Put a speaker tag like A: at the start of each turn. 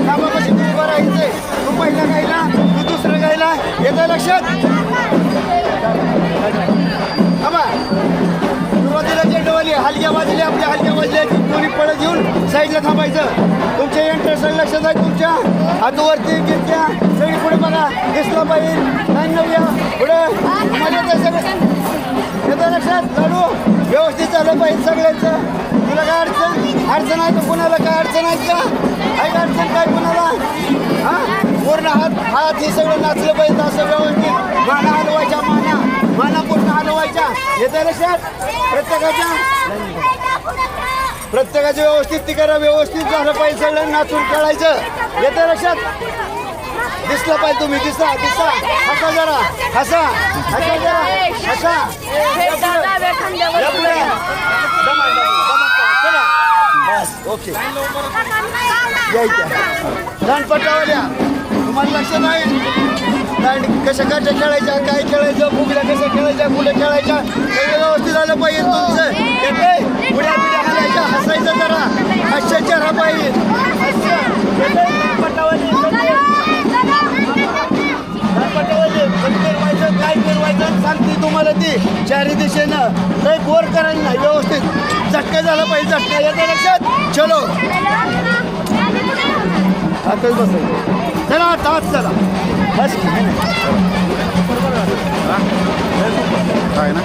A: कामापाशी तू उभं राहायचंय. तू पहिला गायला, तू दुसरं गायला. येतं लक्षात? आबा सुरुवातीला चेंडूवाली हलक्या वाजल्या, आपल्या हलक्या वाजल्या की कोणी पळत येऊन साईडला थांबायचं. तुमच्या इंटरेस्ट लक्षात आहे. तुमच्या हातवरती घेतल्या सगळी पुढे बघा. दिसला पाहिजे. नाही नव्या पुढे मजा सगळं येतं लक्षात. लाडू व्यवस्थित झालं पाहिजे सगळ्यांचं. तुला काय अडचण आहे का? कुणाला काय अडचण आहे का? आहे का अडचण काय कुणाला? हां पूर्ण हात हे सगळं नाचलं पाहिजे असं व्यवस्थित. माना हलवायच्या, माना पूर्ण हलवायच्या. येतं लक्षात? प्रत्येकाचं व्यवस्थित ती करा. व्यवस्थित झालं पाहिजे सगळं. नाचून खेळायचं. येतं लक्षात? दिसलं पाहिजे तुम्ही. दिसा हसा जरा. हसा जरा. हसा ओके यायच्या दांडपट्टावाल्या तुम्हाला लक्ष नाही. दांड कशा काट्या खेळायच्या, काय खेळायचं, फुगड्या कशा खेळायच्या, कुठे खेळायच्या, सगळं व्यवस्थित झालं पाहिजे तुमचं. येते पुढ्या घालायच्या. हसायचं जरा. हास्याच्या राहा पाहिजे. फिरवायचं काय फिरवायचं सांगते तुम्हाला ती चारी दिशेनं. काही बोर करायला नाही. व्यवस्थित झटका झाला पाहिजे. झटका येतं लक्षात? चलो आताच बसायचं. चला आता चला बस काय ना.